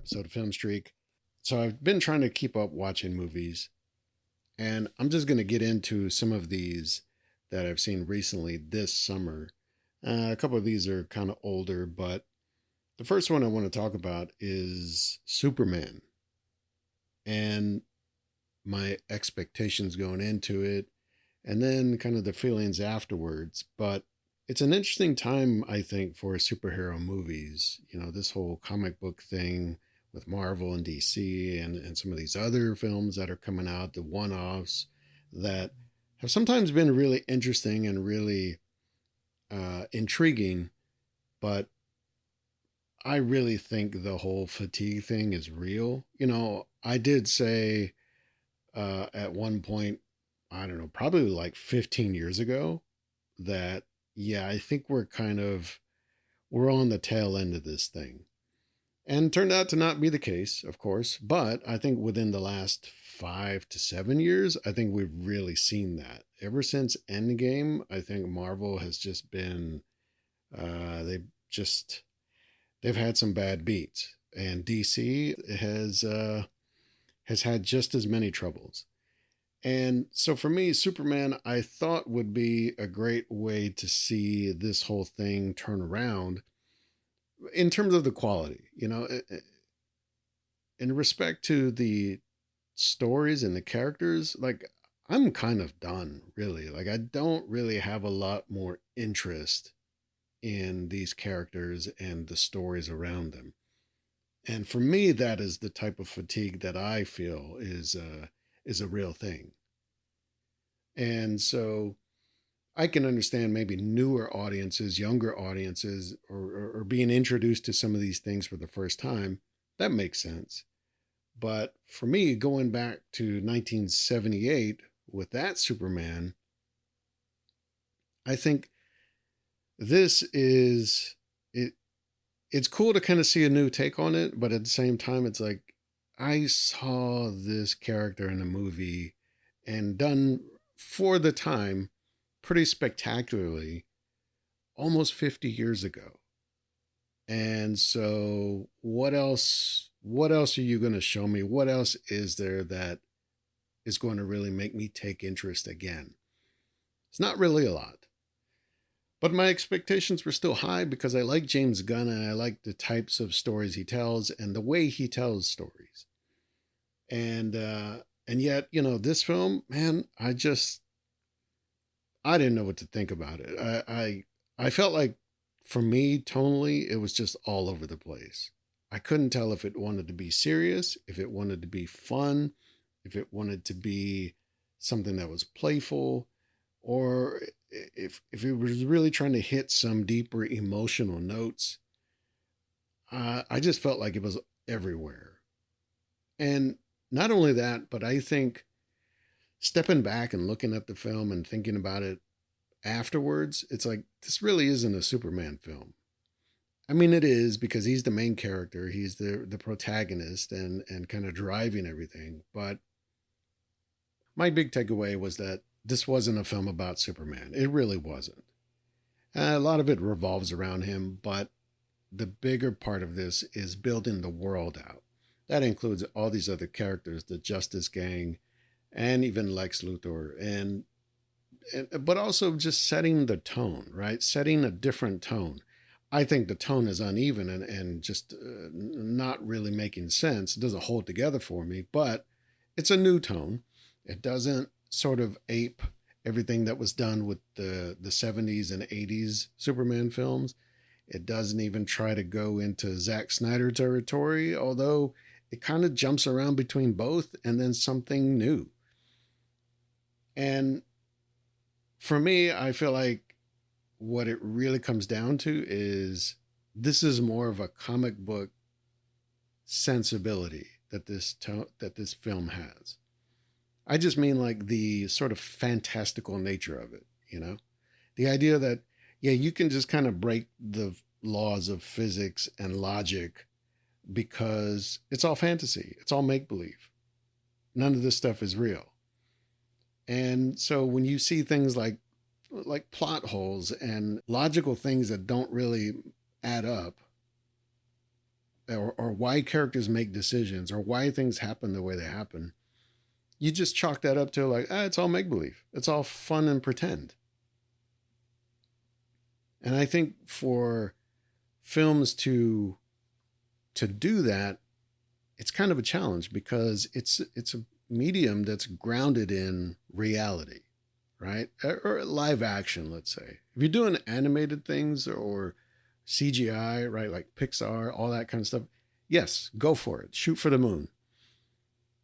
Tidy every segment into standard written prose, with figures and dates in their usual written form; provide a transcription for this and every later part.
episode of Film Streak. So I've been trying to keep up watching movies, and I'm just going to get into some of these that I've seen recently this summer. A couple of these are kind of older, but the first one I want to talk about is Superman and my expectations going into it, and then kind of the feelings afterwards. But it's an interesting time, I think, for superhero movies. This whole comic book thing with Marvel and DC and some of these other films that are coming out, the one offs that have sometimes been really interesting and really intriguing. But I really think the whole fatigue thing is real. I did say at one point, I don't know, probably like 15 years ago, that, yeah, I think we're on the tail end of this thing. And turned out to not be the case, of course. But I think within the last 5 to 7 years, I think we've really seen that. Ever since Endgame, I think Marvel has just been, they've just, they've had some bad beats. And DC has had just as many troubles. And so for me, Superman, I thought would be a great way to see this whole thing turn around in terms of the quality, in respect to the stories and the characters. Like, I'm kind of done, really. Like, I don't really have a lot more interest in these characters and the stories around them. And for me, that is the type of fatigue that I feel is a real thing. And so I can understand maybe newer audiences, younger audiences, or being introduced to some of these things for the first time. That makes sense. But for me, going back to 1978 with that Superman, I think this is it. It's cool to kind of see a new take on it, but at the same time, it's like I saw this character in a movie and done for the time pretty spectacularly almost 50 years ago. And so what else are you going to show me? What else is there that is going to really make me take interest again? It's not really a lot. But my expectations were still high because I like James Gunn and I like the types of stories he tells and the way he tells stories. And yet, this film, man, I didn't know what to think about it. I felt like, for me, tonally, it was just all over the place. I couldn't tell if it wanted to be serious, if it wanted to be fun, if it wanted to be something that was playful, or if it was really trying to hit some deeper emotional notes. I just felt like it was everywhere. And not only that, but I think stepping back and looking at the film and thinking about it afterwards, it's like, this really isn't a Superman film. I mean, it is because he's the main character, he's the protagonist and kind of driving everything. But my big takeaway was that this wasn't a film about Superman. It really wasn't. A lot of it revolves around him, but the bigger part of this is building the world out. That includes all these other characters, the Justice Gang, and even Lex Luthor, and but also just setting the tone, right? Setting a different tone. I think the tone is uneven and just not really making sense. It doesn't hold together for me, but it's a new tone. It doesn't sort of ape everything that was done with the 70s and 80s Superman films. It doesn't even try to go into Zack Snyder territory, although it kind of jumps around between both and then something new. And for me, I feel like what it really comes down to is this is more of a comic book sensibility that this film has. I just mean like the sort of fantastical nature of it. The idea that, yeah, you can just kind of break the laws of physics and logic because it's all fantasy, it's all make believe. None of this stuff is real. And so when you see things like plot holes and logical things that don't really add up, or why characters make decisions or why things happen the way they happen, you just chalk that up to like, it's all make believe. It's all fun and pretend. And I think for films to do that, it's kind of a challenge because it's a medium that's grounded in reality, right? Or live action, let's say. If you're doing animated things or CGI, right, like Pixar, all that kind of stuff, yes, go for it. Shoot for the moon.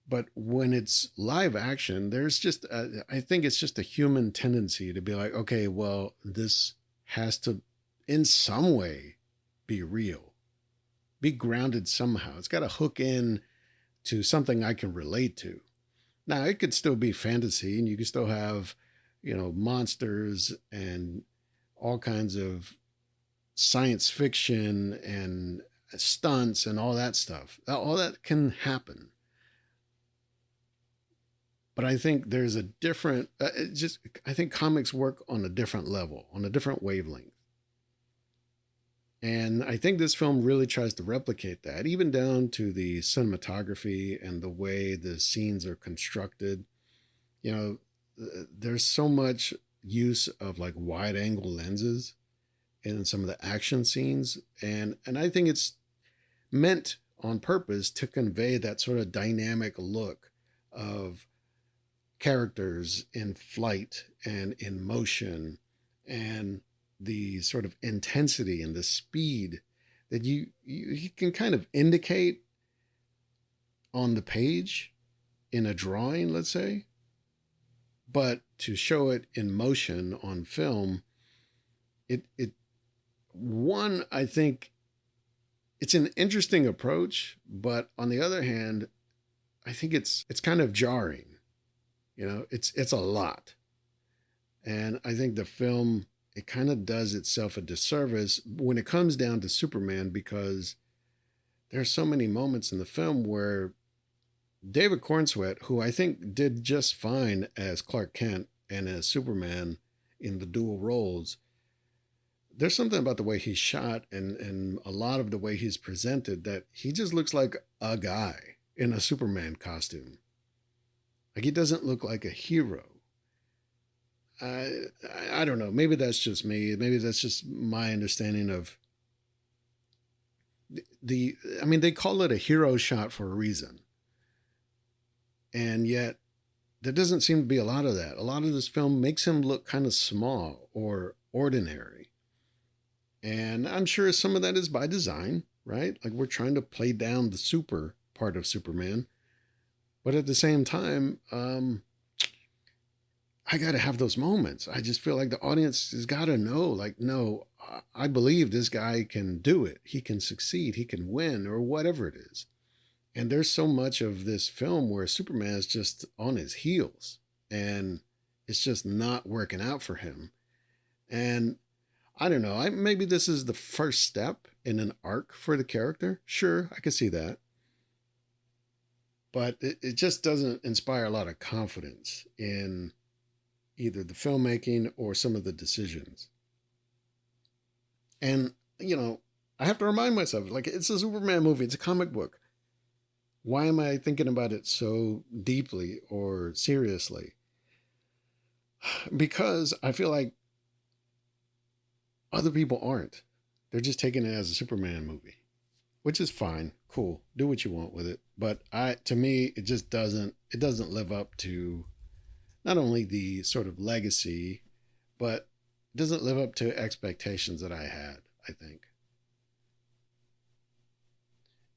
But when it's live action, there's just, I think it's just a human tendency to be like, okay, well, this has to, in some way, be real, be grounded somehow. It's got to hook in to something I can relate to. Now, it could still be fantasy and you can still have, monsters and all kinds of science fiction and stunts and all that stuff. All that can happen. But I think there's a different, I think comics work on a different level, on a different wavelength. And I think this film really tries to replicate that, even down to the cinematography and the way the scenes are constructed. You know, there's so much use of like wide angle lenses in some of the action scenes. And I think it's meant on purpose to convey that sort of dynamic look of characters in flight and in motion and the sort of intensity and the speed that you can kind of indicate on the page in a drawing, let's say, but to show it in motion on film, it one, I think it's an interesting approach, but on the other hand, I think it's kind of jarring. It's a lot. And I think the film, it kind of does itself a disservice when it comes down to Superman, because there's so many moments in the film where David Cornsweet, who I think did just fine as Clark Kent and as Superman in the dual roles, there's something about the way he's shot and a lot of the way he's presented that he just looks like a guy in a Superman costume. Like, he doesn't look like a hero. I don't know. Maybe that's just me. Maybe that's just my understanding of I mean, they call it a hero shot for a reason. And yet, there doesn't seem to be a lot of that. A lot of this film makes him look kind of small or ordinary. And I'm sure some of that is by design, right? Like, we're trying to play down the super part of Superman. But at the same time, I got to have those moments. I just feel like the audience has got to know, like, no, I believe this guy can do it. He can succeed. He can win, or whatever it is. And there's so much of this film where Superman is just on his heels and it's just not working out for him. And I don't know. Maybe this is the first step in an arc for the character. Sure, I can see that. But it just doesn't inspire a lot of confidence in either the filmmaking or some of the decisions. And, I have to remind myself, like, it's a Superman movie, it's a comic book. Why am I thinking about it so deeply or seriously? Because I feel like other people aren't. They're just taking it as a Superman movie, which is fine, cool. Do what you want with it. But to me, it just doesn't live up to not only the sort of legacy, but it doesn't live up to expectations that I had, I think.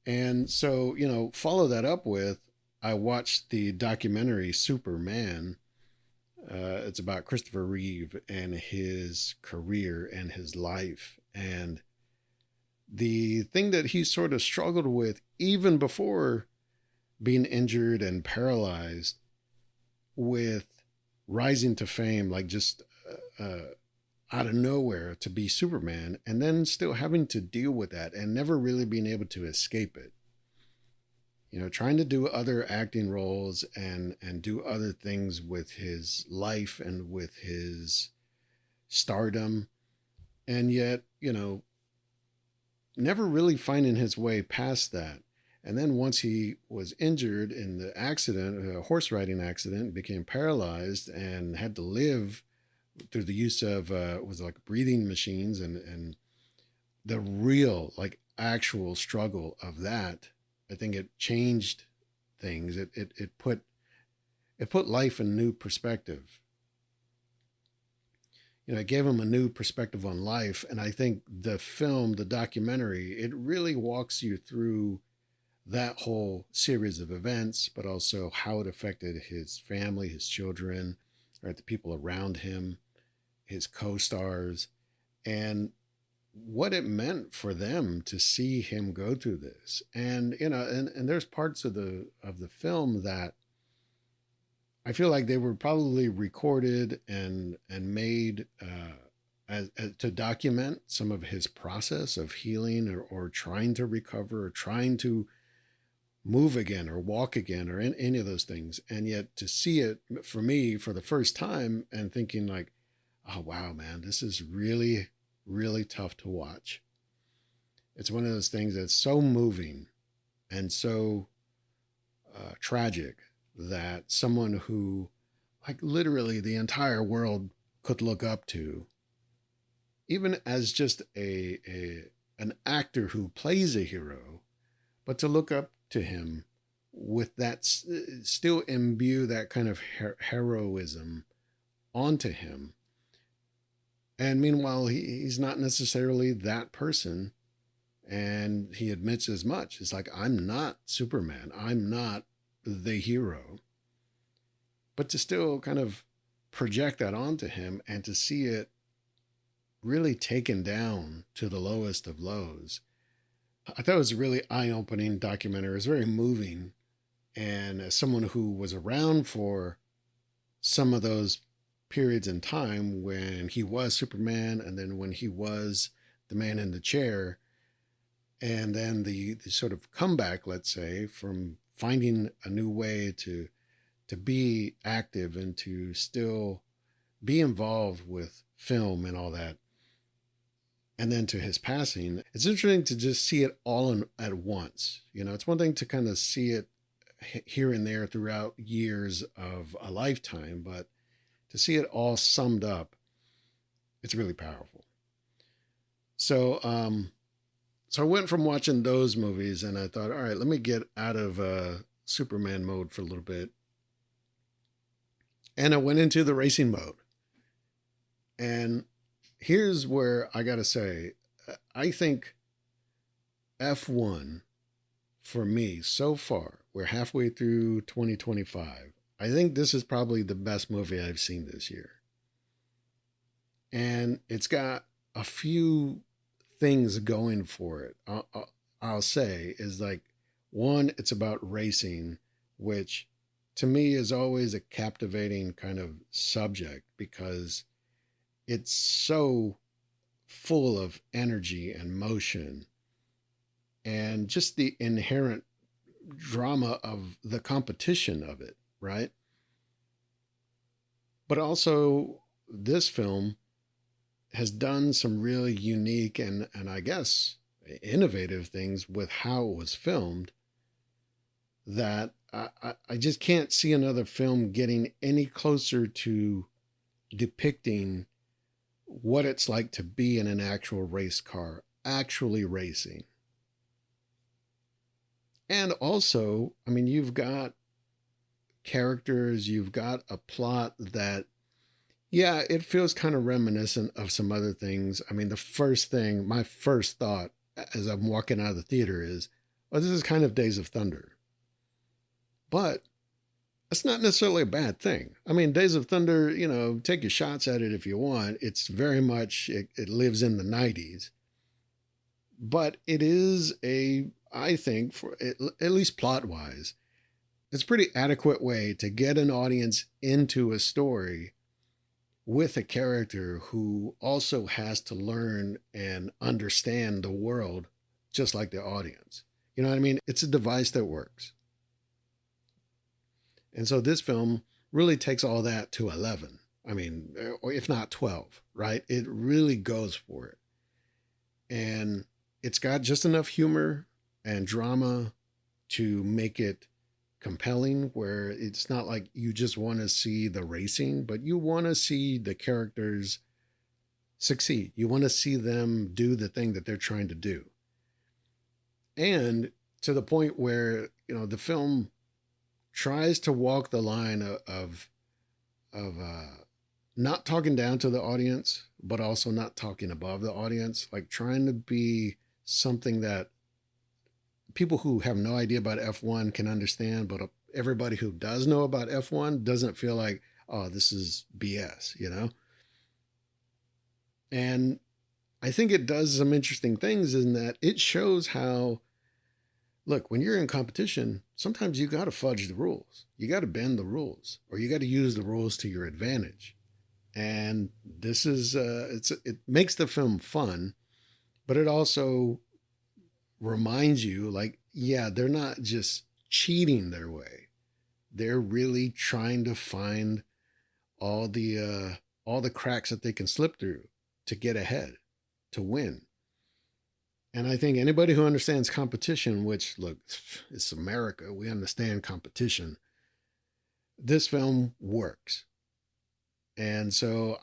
And so, follow that up with, I watched the documentary Superman. It's about Christopher Reeve and his career and his life. And the thing that he sort of struggled with even before being injured and paralyzed, with rising to fame, like just out of nowhere to be Superman, and then still having to deal with that and never really being able to escape it. Trying to do other acting roles and do other things with his life and with his stardom. And yet, never really finding his way past that. And then once he was injured in the accident, a horse riding accident, became paralyzed and had to live through the use of was like breathing machines and the real like actual struggle of that. I think it changed things. It put life in new perspective. It gave him a new perspective on life. And I think the film, the documentary, it really walks you through that whole series of events, but also how it affected his family, his children, right, the people around him, his co-stars, and what it meant for them to see him go through this. And and there's parts of the film that I feel like they were probably recorded and made as to document some of his process of healing or trying to recover or trying to move again or walk again or any of those things. And yet to see it for me for the first time and thinking like, oh wow, man, this is really, really tough to watch. It's one of those things that's so moving and so tragic that someone who, like, literally the entire world could look up to, even as just a an actor who plays a hero, but to look up to him with that, still imbue that kind of heroism onto him. And meanwhile, he's not necessarily that person. And he admits as much. It's like, I'm not Superman. I'm not the hero. But to still kind of project that onto him and to see it really taken down to the lowest of lows, I thought it was a really eye-opening documentary. It was very moving. And as someone who was around for some of those periods in time when he was Superman and then when he was the man in the chair, and then the sort of comeback, let's say, from finding a new way to be active and to still be involved with film and all that, and then to his passing, it's interesting to just see it all at once. It's one thing to kind of see it here and there throughout years of a lifetime, but to see it all summed up, it's really powerful. So I went from watching those movies and I thought, all right, let me get out of Superman mode for a little bit. And I went into the racing mode. And here's where I got to say, I think F1 for me so far, we're halfway through 2025. I think this is probably the best movie I've seen this year. And it's got a few things going for it. I'll say is like, one, it's about racing, which to me is always a captivating kind of subject because it's so full of energy and motion and just the inherent drama of the competition of it, right? But also, this film has done some really unique and I guess innovative things with how it was filmed that I just can't see another film getting any closer to depicting what it's like to be in an actual race car, actually racing. And also, I mean, you've got characters, you've got a plot that, yeah, it feels kind of reminiscent of some other things. I mean, my first thought as I'm walking out of the theater is, oh, this is kind of Days of Thunder. But that's not necessarily a bad thing. I mean, Days of Thunder, take your shots at it if you want. It's very much, it lives in the 90s. But it is I think, for at least plot wise, it's a pretty adequate way to get an audience into a story with a character who also has to learn and understand the world just like the audience. You know what I mean? It's a device that works. And so this film really takes all that to 11. I mean, or if not 12, right? It really goes for it. And it's got just enough humor and drama to make it compelling, where it's not like you just want to see the racing, but you want to see the characters succeed. You want to see them do the thing that they're trying to do. And to the point where, the film tries to walk the line of not talking down to the audience, but also not talking above the audience, like trying to be something that people who have no idea about F1 can understand, but everybody who does know about F1 doesn't feel like, oh, this is BS. And I think it does some interesting things in that it shows how, look, when you're in competition, sometimes you got to fudge the rules. You got to bend the rules, or you got to use the rules to your advantage. And this is, it makes the film fun, but it also reminds you, like, yeah, they're not just cheating their way. They're really trying to find all the cracks that they can slip through to get ahead, to win. And I think anybody who understands competition, which, look, it's America, we understand competition. This film works. And so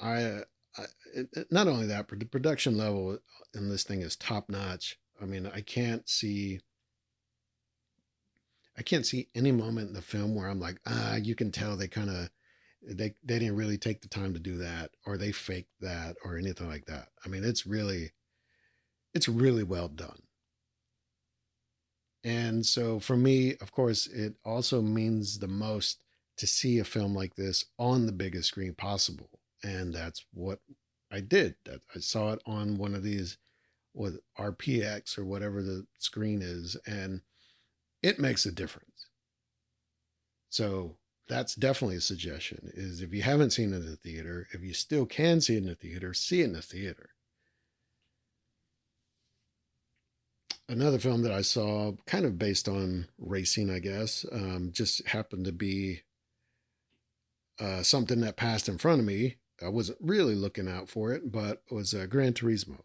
not only that, but the production level in this thing is top notch. I mean, I can't see any moment in the film where I'm like, you can tell they didn't really take the time to do that, or they faked that, or anything like that. I mean, it's really well done. And so for me, of course, it also means the most to see a film like this on the biggest screen possible. And that's what I did. That I saw it on one of these with RPX or whatever the screen is, and it makes a difference. So that's definitely a suggestion, is if you haven't seen it in the theater, if you still can see it in the theater, see it in the theater. Another film that I saw, kind of based on racing, I guess, just happened to be something that passed in front of me. I wasn't really looking out for it, but it was Gran Turismo.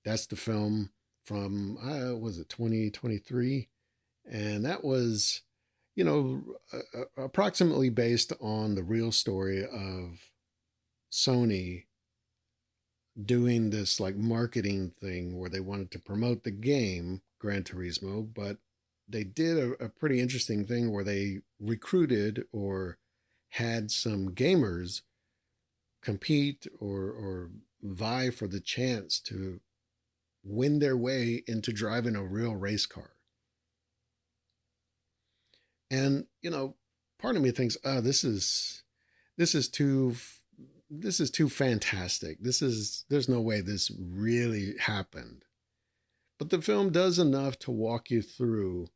That's the film from, was it 2023? And that was, approximately based on the real story of Sony doing this like marketing thing where they wanted to promote the game Gran Turismo, but they did a pretty interesting thing where they recruited or had some gamers compete or vie for the chance to win their way into driving a real race car. And, part of me thinks, oh, this is too this is too fantastic. There's no way this really happened. But the film does enough to walk you through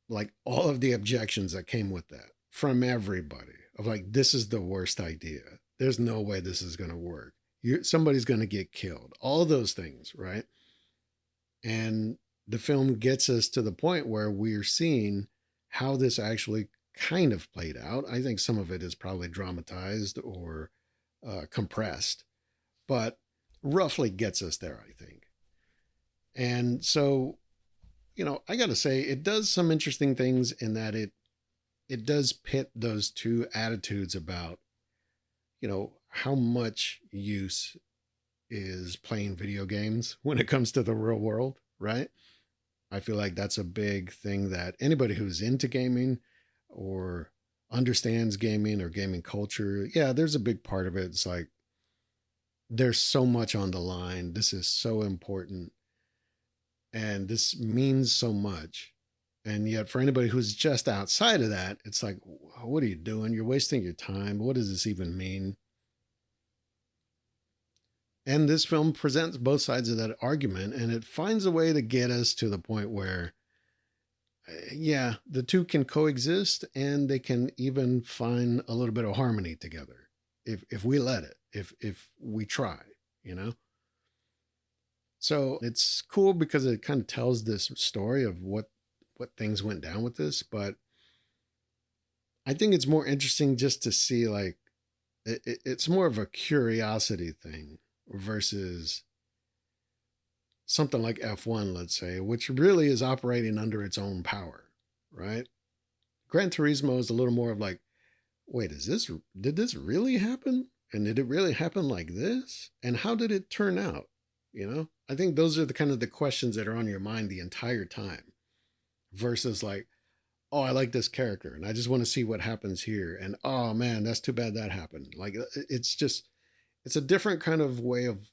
like all of the objections that came with that from everybody of like, this is the worst idea. There's no way this is going to work. Somebody's going to get killed. All those things, right? And the film gets us to the point where we're seeing how this actually kind of played out. I think some of it is probably dramatized or compressed, but roughly gets us there, I think. And so, I got to say, it does some interesting things in that it does pit those two attitudes about, how much use is playing video games when it comes to the real world, right? I feel like that's a big thing that anybody who's into gaming or understands gaming or gaming culture, yeah, there's a big part of it. It's like there's so much on the line. This is so important and this means so much. And yet, for anybody who's just outside of that, it's like, what are you doing? You're wasting your time. What does this even mean? And this film presents both sides of that argument, and it finds a way to get us to the point where, yeah, the two can coexist and they can even find a little bit of harmony together if we let it, if we try, you know? So it's cool because it kind of tells this story of what things went down with this, but I think it's more interesting just to see like it's more of a curiosity thing versus something like F1, let's say, which really is operating under its own power, right? Gran Turismo is a little more of like, wait, did this really happen? And did it really happen like this? And how did it turn out? You know, I think those are the kind of the questions that are on your mind the entire time versus like, oh, I like this character and I just want to see what happens here. And oh man, that's too bad that happened. Like it's just, it's a different kind of way of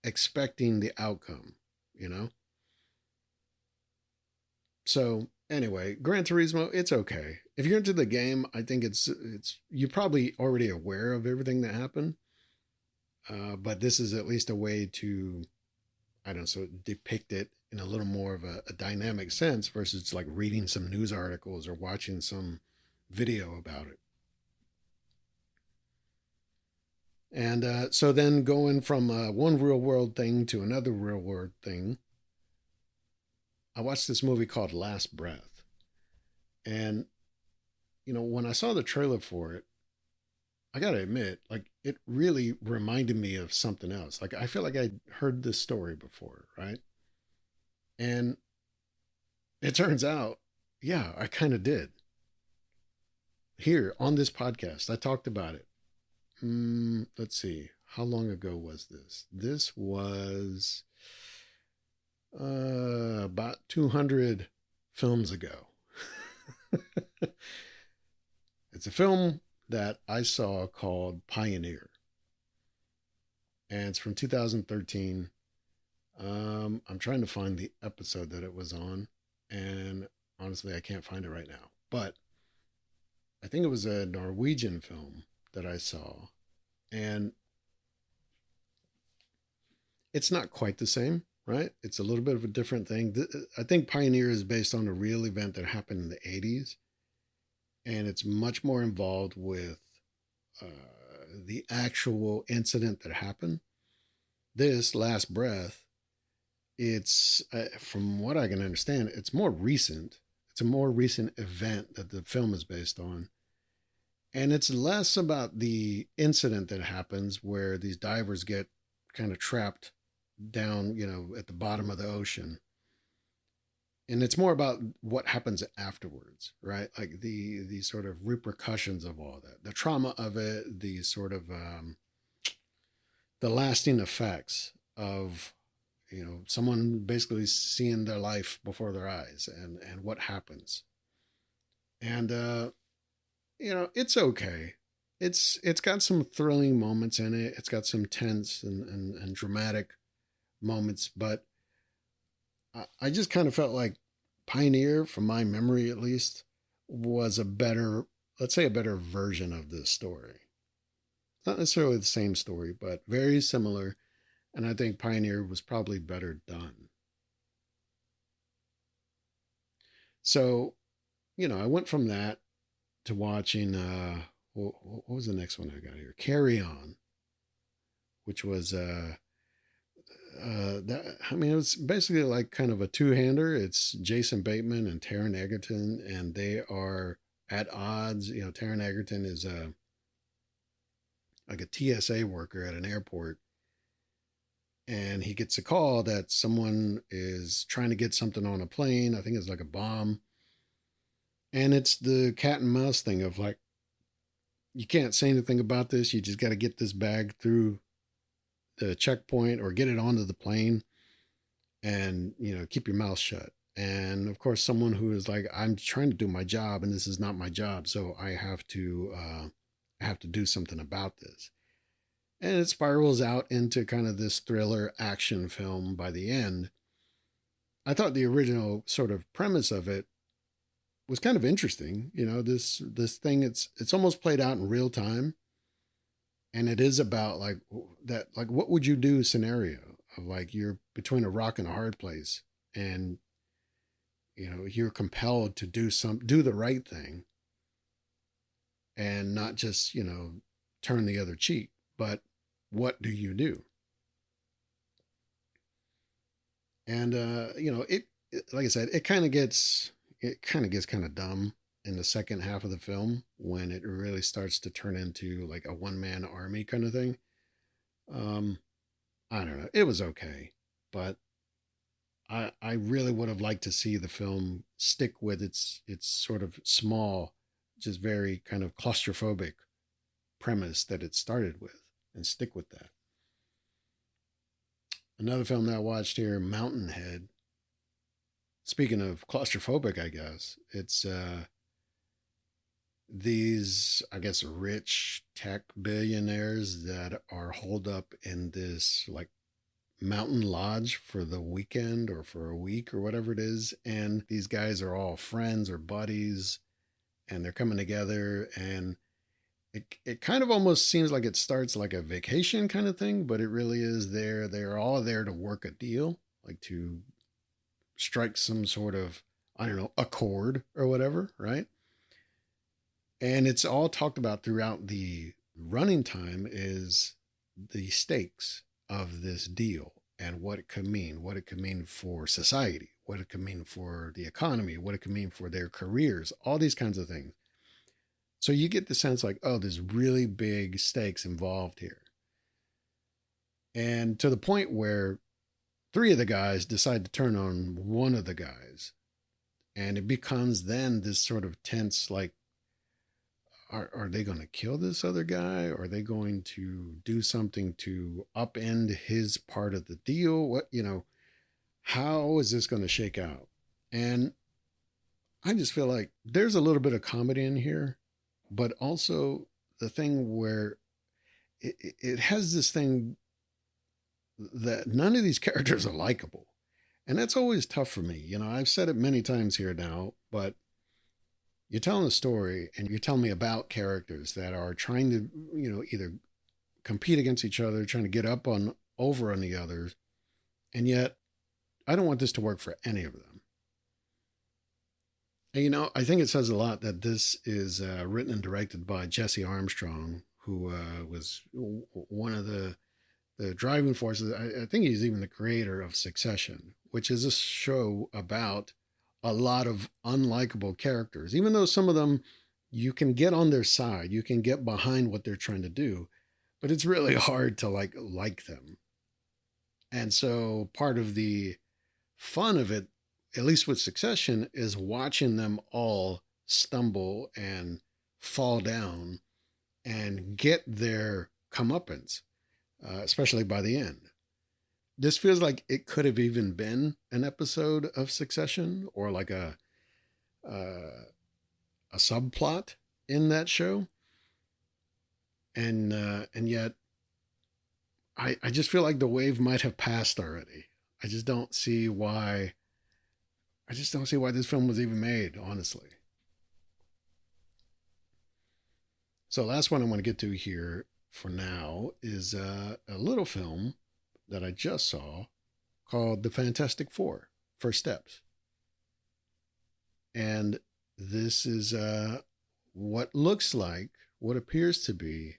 expecting the outcome, you know? So anyway, Gran Turismo, it's okay. If you're into the game, I think it's you're probably already aware of everything that happened. But this is at least a way to, I don't know, so depict it in a little more of a dynamic sense versus like reading some news articles or watching some video about it. And so then going from one real world thing to another real world thing, I watched this movie called Last Breath. And, you know, when I saw the trailer for it, I got to admit, like, it really reminded me of something else. Like, I feel like I heard this story before, right? And it turns out, yeah, I kind of did. Here on this podcast, I talked about it. Let's see. How long ago was this? This was about 200 films ago. It's a film that I saw called Pioneer, and it's from 2013. I'm trying to find the episode that it was on, and honestly, I can't find it right now. But I think it was a Norwegian film that I saw, and it's not quite the same, right? It's a little bit of a different thing. I think Pioneer is based on a real event that happened in the 80s, and it's much more involved with uh, the actual incident that happened. This Last Breath, it's from what I can understand, it's more recent. It's a more recent event that the film is based on, and it's less about the incident that happens where these divers get kind of trapped down, you know, at the bottom of the ocean, and it's more about what happens afterwards, right? Like the sort of repercussions of all that, the trauma of it, the sort of the lasting effects of, you know, someone basically seeing their life before their eyes and what happens. And you know, it's okay. It's got some thrilling moments in it. It's got some tense and dramatic moments, but I just kind of felt like Pioneer, from my memory at least, was a better, let's say, a better version of this story. Not necessarily the same story, but very similar. And I think Pioneer was probably better done. So, you know, I went from that to watching, what was the next one I got here? Carry On, which was, that, I mean, it was basically like kind of a two-hander. It's Jason Bateman and Taron Egerton, and they are at odds. You know, Taron Egerton is a like a TSA worker at an airport, and he gets a call that someone is trying to get something on a plane. I think it's like a bomb, and it's the cat and mouse thing of like, you can't say anything about this. You just got to get this bag through the checkpoint or get it onto the plane, and, you know, keep your mouth shut. And of course, someone who is like, I'm trying to do my job and this is not my job, so I have to do something about this. And it spirals out into kind of this thriller action film by the end. I thought the original sort of premise of it was kind of interesting. You know, this thing, it's almost played out in real time, and it is about like that, like what would you do scenario of like you're between a rock and a hard place, and, you know, you're compelled to do the right thing and not just, you know, turn the other cheek, but what do you do? And you know, like I said, it kind of gets kind of dumb in the second half of the film when it really starts to turn into like a one man army kind of thing. um I don't know, it was okay. but I really would have liked to see the film stick with its sort of small, just very kind of claustrophobic premise that it started with, and stick with that. Another film that I watched here, Mountainhead. Speaking of claustrophobic, I guess it's these, I guess, rich tech billionaires that are holed up in this like mountain lodge for the weekend or for a week or whatever it is. And these guys are all friends or buddies, and they're coming together. And it kind of almost seems like it starts like a vacation kind of thing, but it really is they're all there to work a deal, like to strike some sort of, I don't know, accord or whatever, right? And it's all talked about throughout the running time is the stakes of this deal and what it could mean for society, what it could mean for the economy, what it could mean for their careers, all these kinds of things. So you get the sense like, oh, there's really big stakes involved here. And to the point where three of the guys decide to turn on one of the guys. And it becomes then this sort of tense, like, are they going to kill this other guy? Or are they going to do something to upend his part of the deal? How is this going to shake out? And I just feel like there's a little bit of comedy in here, but also the thing where it has this thing that none of these characters are likable. And that's always tough for me. I've said it many times here now, but you're telling a story and you're telling me about characters that are trying to, either compete against each other, trying to get up on over on the others. And yet I don't want this to work for any of them. And, I think it says a lot that this is written and directed by Jesse Armstrong, who was one of the driving forces. I think he's even the creator of Succession, which is a show about a lot of unlikable characters. Even though some of them you can get on their side, you can get behind what they're trying to do, but it's really hard to like them. And so part of the fun of it, at least with Succession, is watching them all stumble and fall down and get their comeuppance, especially by the end. This feels like it could have even been an episode of Succession or like a subplot in that show, and yet I just feel like the wave might have passed already. I just don't see why. I just don't see why this film was even made, honestly. So, last one I want to get to here for now is a little film that I just saw called The Fantastic Four: First Steps. And this is what looks like, what appears to be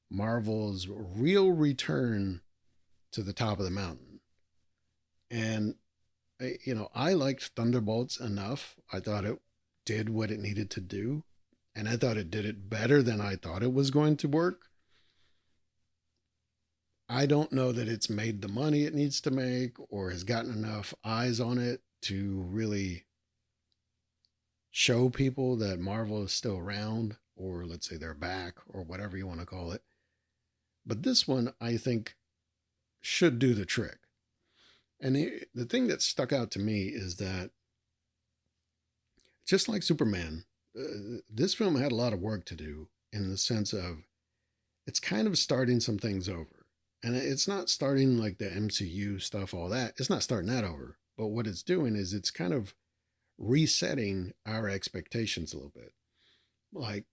Marvel's real return to the top of the mountain. And, I liked Thunderbolts enough. I thought it did what it needed to do. And I thought it did it better than I thought it was going to work. I don't know that it's made the money it needs to make or has gotten enough eyes on it to really show people that Marvel is still around, or let's say they're back, or whatever you want to call it. But this one, I think, should do the trick. And the thing that stuck out to me is that just like Superman, this film had a lot of work to do in the sense of it's kind of starting some things over. And it's not starting like the MCU stuff, all that. It's not starting that over. But what it's doing is it's kind of resetting our expectations a little bit. Like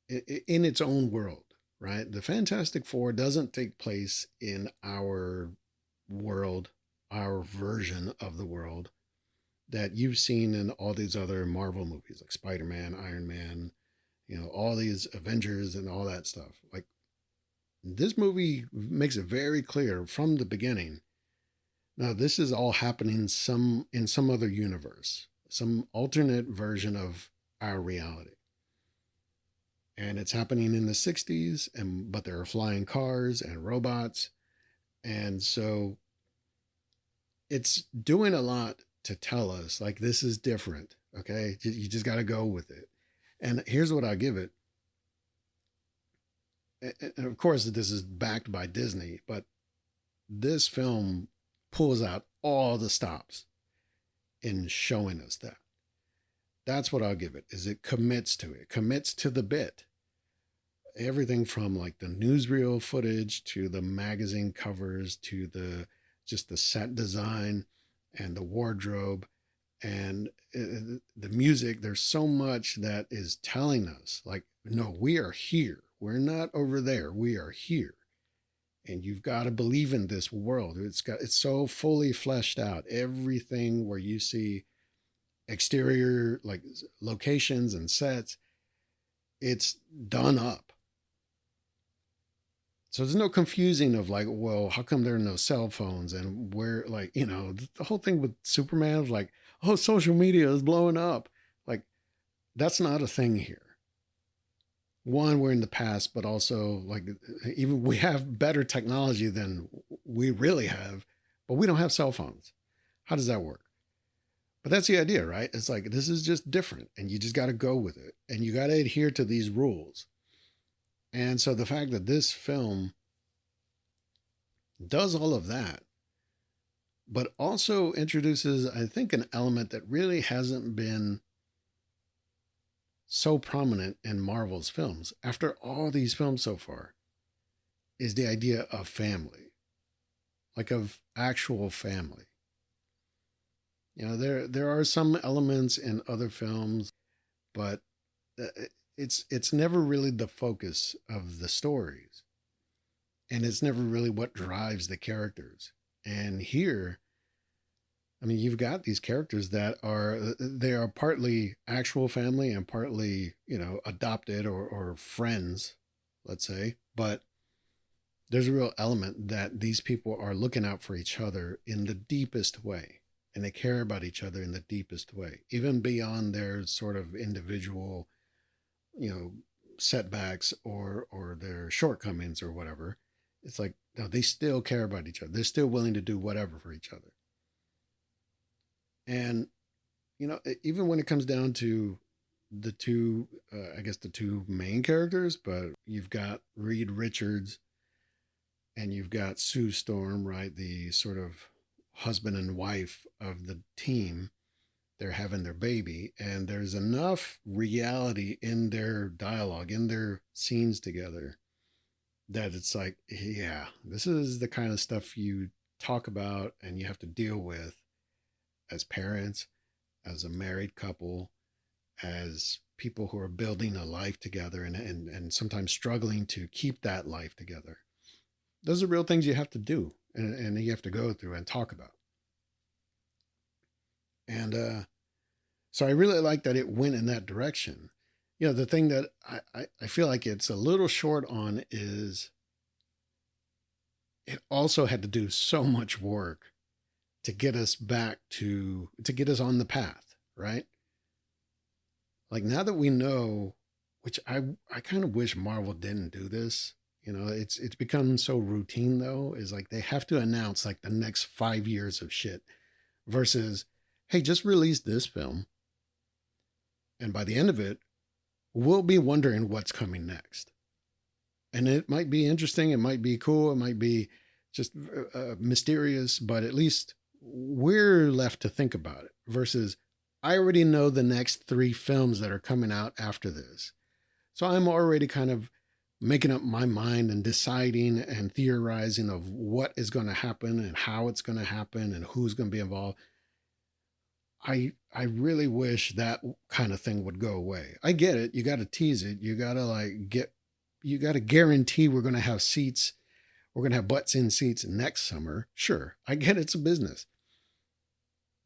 in its own world, right? The Fantastic Four doesn't take place in our world, our version of the world that you've seen in all these other Marvel movies like Spider-Man, Iron Man, all these Avengers and all that stuff. Like this movie makes it very clear from the beginning. Now this is all happening in some other universe, some alternate version of our reality. And it's happening in the 60s, but there are flying cars and robots. And so it's doing a lot to tell us like this is different. Okay, you just got to go with it. And here's what I give it. And of course, this is backed by Disney, but this film pulls out all the stops in showing us that. That's what I'll give it. Is it commits to it? Commits to the bit. Everything from like the newsreel footage to the magazine covers to the just the set design and the wardrobe and the music. There's so much that is telling us like, no, we are here. We're not over there. We are here. And you've got to believe in this world. It's so fully fleshed out. Everything where you see exterior like locations and sets, it's done up. So there's no confusing of like, well, how come there are no cell phones and where like, the whole thing with Superman of like, oh, social media is blowing up. Like that's not a thing here. One, we're in the past, but also like even we have better technology than we really have, but we don't have cell phones. How does that work? But that's the idea, right? It's like this is just different and you just got to go with it and you got to adhere to these rules. And so the fact that this film does all of that, but also introduces, I think, an element that really hasn't been so prominent in Marvel's films after all these films so far, is the idea of family, like of actual family. There are some elements in other films, but it's never really the focus of the stories, and it's never really what drives the characters. And here, I mean, you've got these characters that they are partly actual family and partly adopted or friends, let's say, but there's a real element that these people are looking out for each other in the deepest way and they care about each other in the deepest way, even beyond their sort of individual, you know, setbacks or their shortcomings or whatever. It's like, no, they still care about each other. They're still willing to do whatever for each other. And, even when it comes down to the two, I guess the two main characters, but you've got Reed Richards and you've got Sue Storm, right? The sort of husband and wife of the team. They're having their baby, and there's enough reality in their dialogue, in their scenes together, that it's like, yeah, this is the kind of stuff you talk about and you have to deal with as parents, as a married couple, as people who are building a life together and sometimes struggling to keep that life together. Those are real things you have to do and you have to go through and talk about. And so I really like that it went in that direction. The thing that I feel like it's a little short on is it also had to do so much work to get us back to get us on the path, right? Like now that we know, which I kind of wish Marvel didn't do this. It's become so routine though, is like they have to announce like the next 5 years of shit versus, hey, just release this film. And by the end of it, we'll be wondering what's coming next. And it might be interesting. It might be cool. It might be just mysterious, but at least we're left to think about it versus I already know the next 3 films that are coming out after this. So I'm already kind of making up my mind and deciding and theorizing of what is going to happen and how it's going to happen and who's going to be involved. I really wish that kind of thing would go away. I get it. You got to tease it. You got to you got to guarantee we're going to have seats. We're going to have butts in seats next summer. Sure. I get it's a business.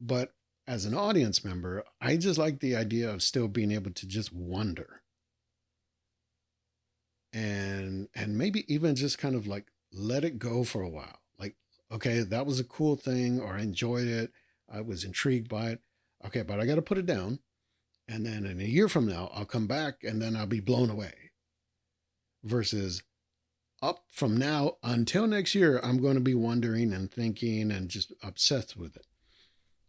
But as an audience member, I just like the idea of still being able to just wonder and maybe even just kind of like let it go for a while. Like, okay, that was a cool thing, or I enjoyed it. I was intrigued by it. Okay, but I got to put it down. And then in a year from now, I'll come back and then I'll be blown away. Versus, up from now until next year, I'm going to be wondering and thinking and just obsessed with it.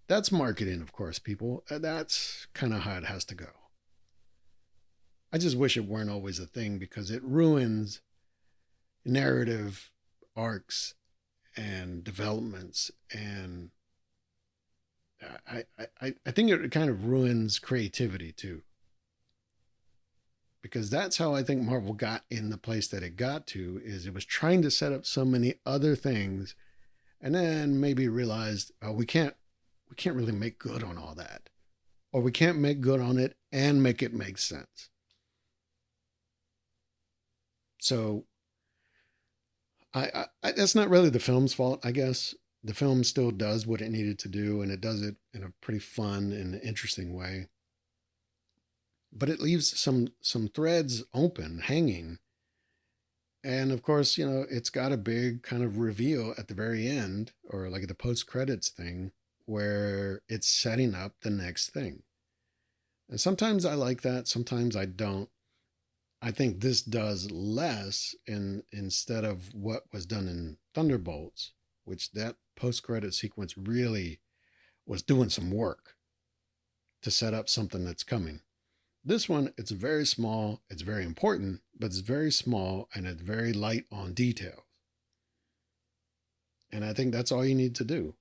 That's marketing, of course, people. That's kind of how it has to go. I just wish it weren't always a thing because it ruins narrative arcs and developments. And I think it kind of ruins creativity too. Because that's how I think Marvel got in the place that it got to is it was trying to set up so many other things and then maybe realized, oh, we can't really make good on all that. Or we can't make good on it and make it make sense. So that's not really the film's fault, I guess. The film still does what it needed to do, and it does it in a pretty fun and interesting way. But it leaves some threads open, hanging. And of course, it's got a big kind of reveal at the very end, or like the post credits thing, where it's setting up the next thing. And sometimes I like that, sometimes I don't. I think this does less instead of what was done in Thunderbolts, which that post credit sequence really was doing some work to set up something that's coming. This one, it's very small, it's very important, but it's very small and it's very light on detail. And I think that's all you need to do,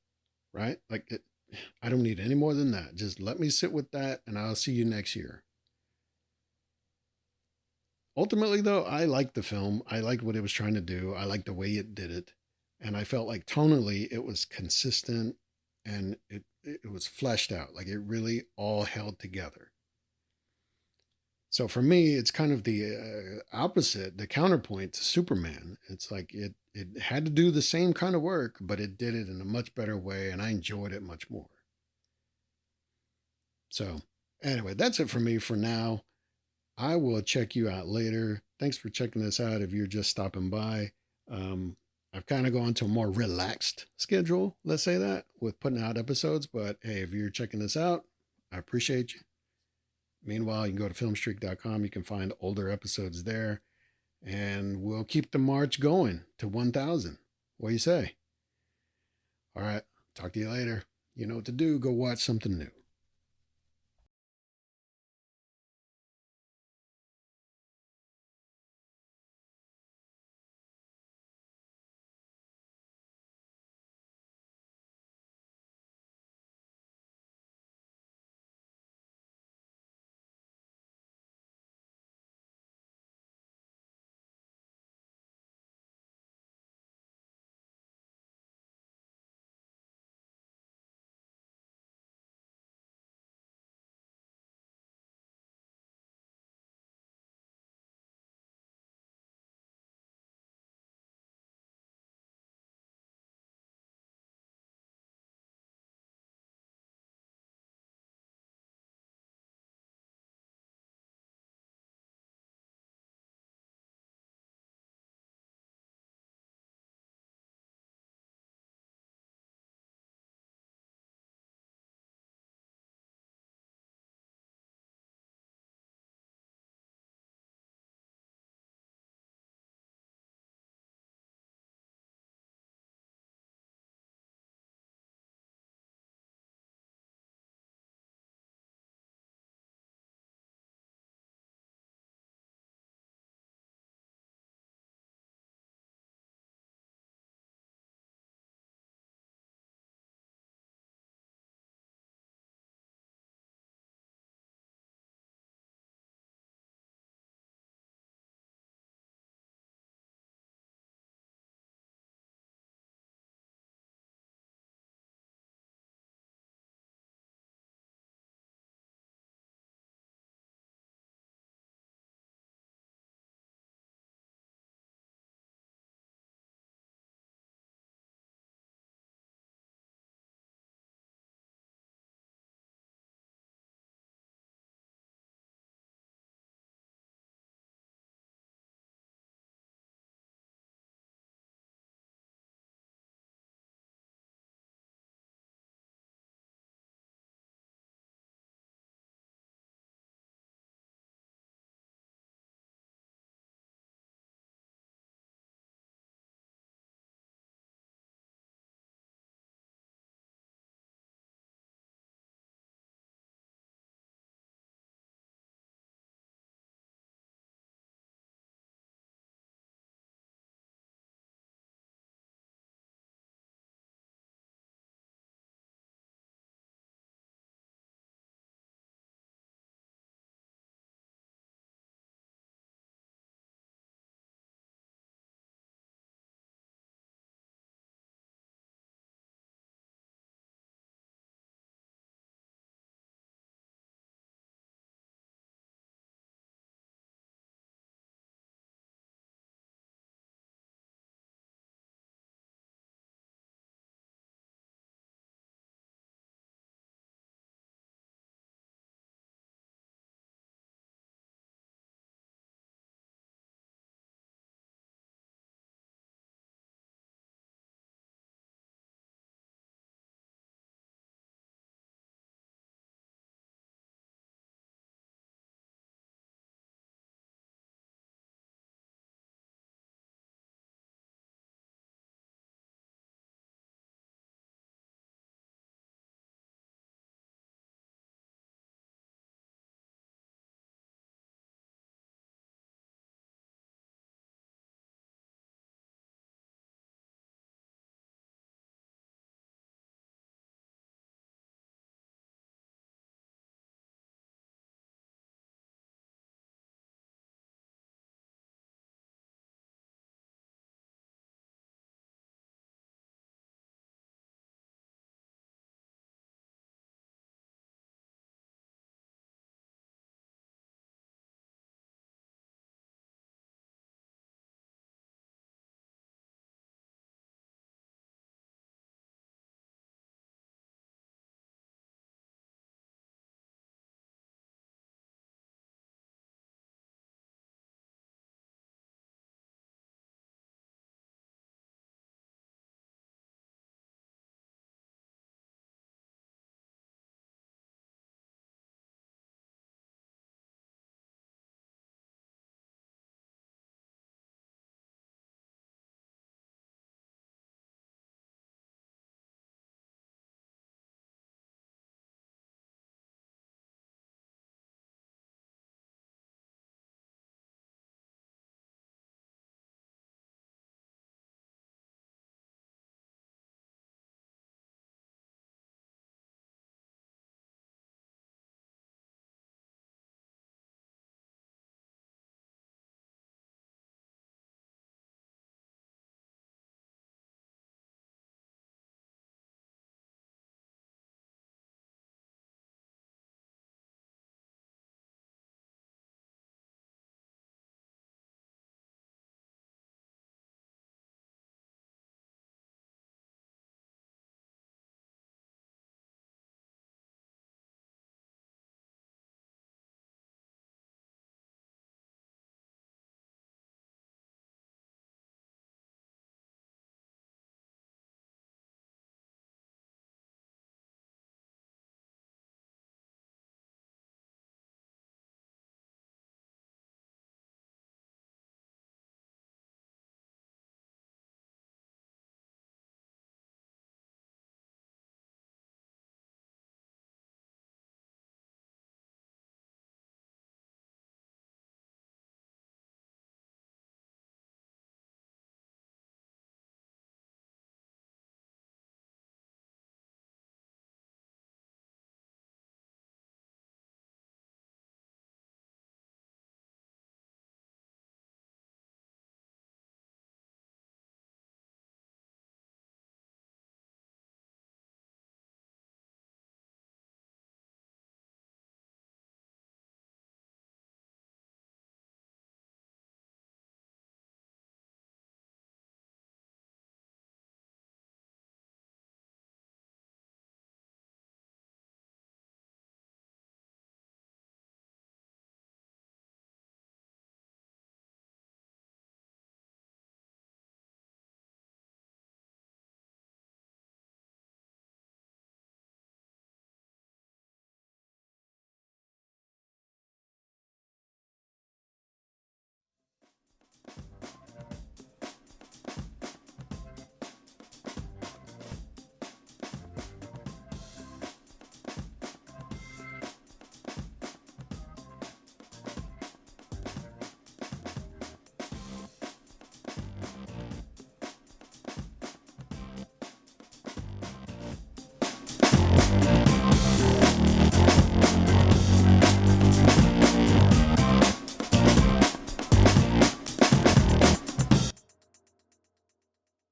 right? I don't need any more than that. Just let me sit with that and I'll see you next year. Ultimately, though, I liked the film. I liked what it was trying to do. I liked the way it did it. And I felt like tonally it was consistent and it was fleshed out. Like it really all held together. So for me, it's kind of the opposite, the counterpoint to Superman. It's like it had to do the same kind of work, but it did it in a much better way, and I enjoyed it much more. So anyway, that's it for me for now. I will check you out later. Thanks for checking this out if you're just stopping by. I've kind of gone to a more relaxed schedule, let's say that, with putting out episodes. But hey, if you're checking this out, I appreciate you. Meanwhile, you can go to filmstreak.com. You can find older episodes there. And we'll keep the march going to 1,000. What do you say? All right. Talk to you later. You know what to do. Go watch something new.